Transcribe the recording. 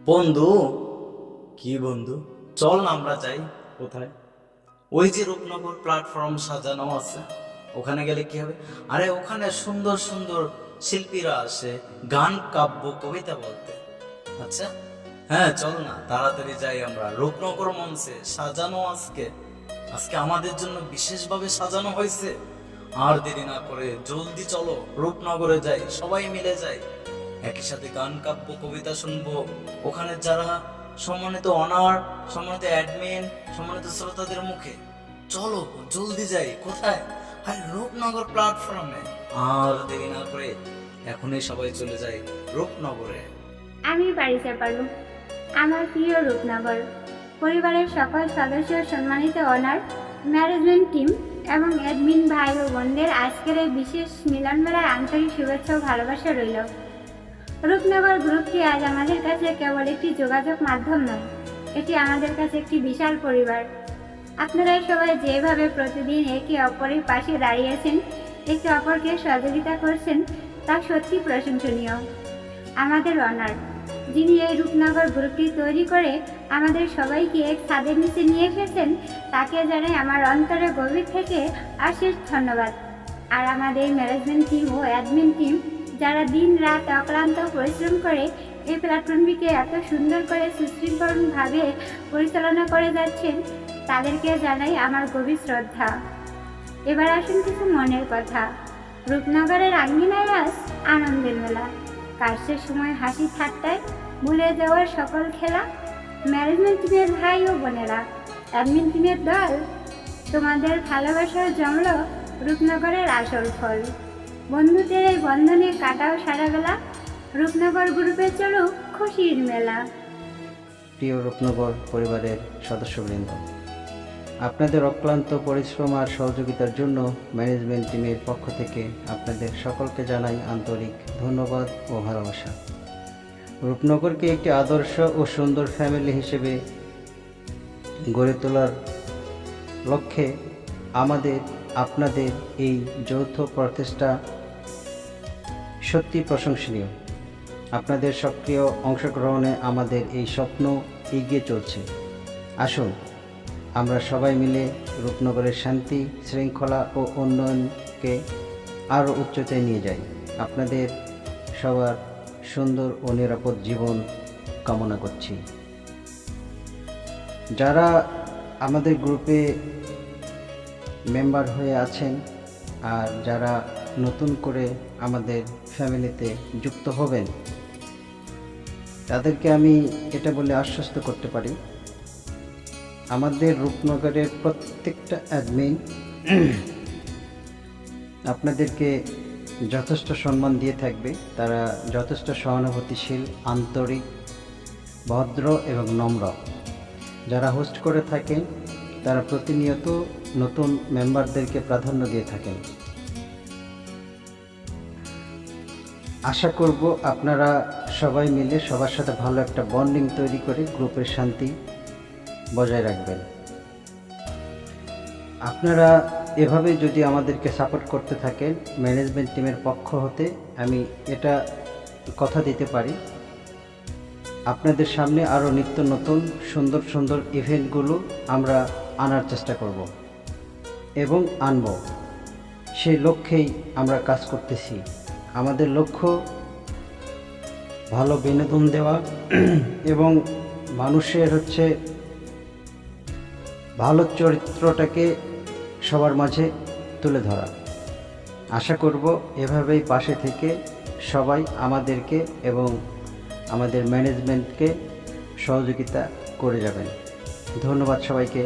বন্ধু, কি বন্ধু, চল না আমরা যাই। কোথায়? ওই যে রূপনগর প্ল্যাটফর্ম সাজানো আছে, ওখানে গেলে কি হবে? আরে ওখানে সুন্দর সুন্দর শিল্পীরা আসে গান, কাব্য, কবিতা বলতে। আচ্ছা, হ্যাঁ চল না, তাড়াতাড়ি যাই আমরা। রূপনগর মঞ্চে সাজানো আজকে, আজকে আমাদের জন্য বিশেষভাবে সাজানো হয়েছে। আর দেরি না করে জলদি চলো, রূপনগরে যাই, সবাই মিলে যাই, একই সাথে গান, কাব্য, কবিতা শুনবো। ওখানে যারা সম্মানিত অনার, সম্মানিত অ্যাডমিন, সম্মানিত শ্রোতাদের মুখে। চলো জলদি যাই। কোথায়? আরে রূপনগর প্ল্যাটফর্মে। আর দেরি না করে এখনই সবাই চলে যাই রূপনগরে। আমি বাড়িতে পারব। আমার প্রিয় রূপনগর পরিবারের সকল সদস্য, সম্মানিত অনার, ম্যানেজমেন্ট টিম এবং অ্যাডমিন ভাই ও বোনদের আজকের এই বিশেষ মিলন মেলার আন্তরিক শুভেচ্ছা ও ভালোবাসা রইল। রূপনগর গ্রুপটি আজ আমাদের কাছে কেবল একটি যোগাযোগ মাধ্যম নয়, এটি আমাদের কাছে একটি বিশাল পরিবার। আপনারা সবাই যেভাবে প্রতিদিন একে অপরের পাশে দাঁড়িয়েছেন, একে অপরকে সহযোগিতা করছেন, তা সত্যি প্রশংসনীয়। আমাদের অনার, যিনি এই রূপনগর গ্রুপটি তৈরি করে আমাদের সবাইকে এক ছাদের নিচে নিয়ে এসেছেন, তাকে জানাই আমার অন্তরে গভীর থেকে অশেষ ধন্যবাদ। আর আমাদের ম্যানেজমেন্ট টিম ও অ্যাডমিন টিম, যারা দিন রাত অক্লান্ত পরিশ্রম করে এই প্ল্যাটফর্মটিকে এত সুন্দর করে সুশৃঙ্খলভাবে পরিচালনা করে যাচ্ছেন, তাদেরকে জানাই আমার গভীর শ্রদ্ধা। এবার আসুন কিছু মনের কথা। রূপনগরের আঙ্গিনায় আজ আনন্দের মেলা, কাজের সময় হাসি ঠাট্টায় ভুলে যাওয়ার সকল খেলা। ম্যানেজমেন্ট টিমের ভাই ও বোনেরা, অ্যাডমিন টিমের দল, তোমাদের ভালোবাসার জমল রূপনগরের আসল ফল। বন্ধুদের এই বন্ধনে কাটাও সারা বেলা, রূপনগর গ্রুপে চলুক খুশির মেলা। প্রিয় রূপনগর পরিবারের সদস্যবৃন্দ, আপনাদের অক্লান্ত পরিশ্রম আর সহযোগিতার জন্য ম্যানেজমেন্ট টিমের পক্ষ থেকে আপনাদের সকলকে জানাই আন্তরিক ধন্যবাদ ও ভালোবাসা। রূপনগরকে একটি আদর্শ ও সুন্দর ফ্যামিলি হিসেবে গড়ে তোলার লক্ষ্যে আপনাদের এই যৌথ প্রচেষ্টা সত্যি প্রশংসনীয়। আপনাদের সক্রিয় অংশগ্রহণে আমাদের এই স্বপ্ন এগিয়ে চলছে। আসুন আমরা সবাই মিলে রূপনগরের শান্তি, শৃঙ্খলা ও উন্নয়নকে আরও উচ্চতায় নিয়ে যাই। আপনাদের সবার সুন্দর ও নিরাপদ জীবন কামনা করছি। যারা আমাদের গ্রুপে মেম্বার হয়ে আছেন আর যারা নতুন করে আমাদের ফ্যামিলিতে যুক্ত হবেন, তাদেরকে আমি এটা বলে আশ্বস্ত করতে পারি, আমাদের রূপনগরের প্রত্যেকটা অ্যাডমিন আপনাদেরকে যথেষ্ট সম্মান দিয়ে থাকবে। তারা যথেষ্ট সহানুভূতিশীল, আন্তরিক, ভদ্র এবং নম্র। যারা হোস্ট করে থাকেন তারা প্রতিনিয়ত নতুন মেম্বারদেরকে প্রাধান্য দিয়ে থাকেন। আশা করব আপনারা সবাই মিলে সবার সাথে ভালো একটা বন্ডিং তৈরি করে গ্রুপের শান্তি বজায় রাখবেন। আপনারা এভাবে যদি আমাদেরকে সাপোর্ট করতে থাকেন, ম্যানেজমেন্ট টিমের পক্ষ হতে আমি এটা কথা দিতে পারি, আপনাদের সামনে আরও নিত্য নতুন সুন্দর সুন্দর ইভেন্টগুলো আমরা আনার চেষ্টা করব এবং আনব। সেই লক্ষ্যেই আমরা কাজ করতেছি। আমাদের লক্ষ্য ভালো বিনোদন দেওয়া এবং মানুষের ভালো চরিত্রটাকে সবার মাঝে তুলে ধরা। আশা করব এভাবেই পাশে থেকে সবাই আমাদেরকে এবং আমাদের ম্যানেজমেন্টকে সহযোগিতা করে যাবেন। ধন্যবাদ সবাইকে।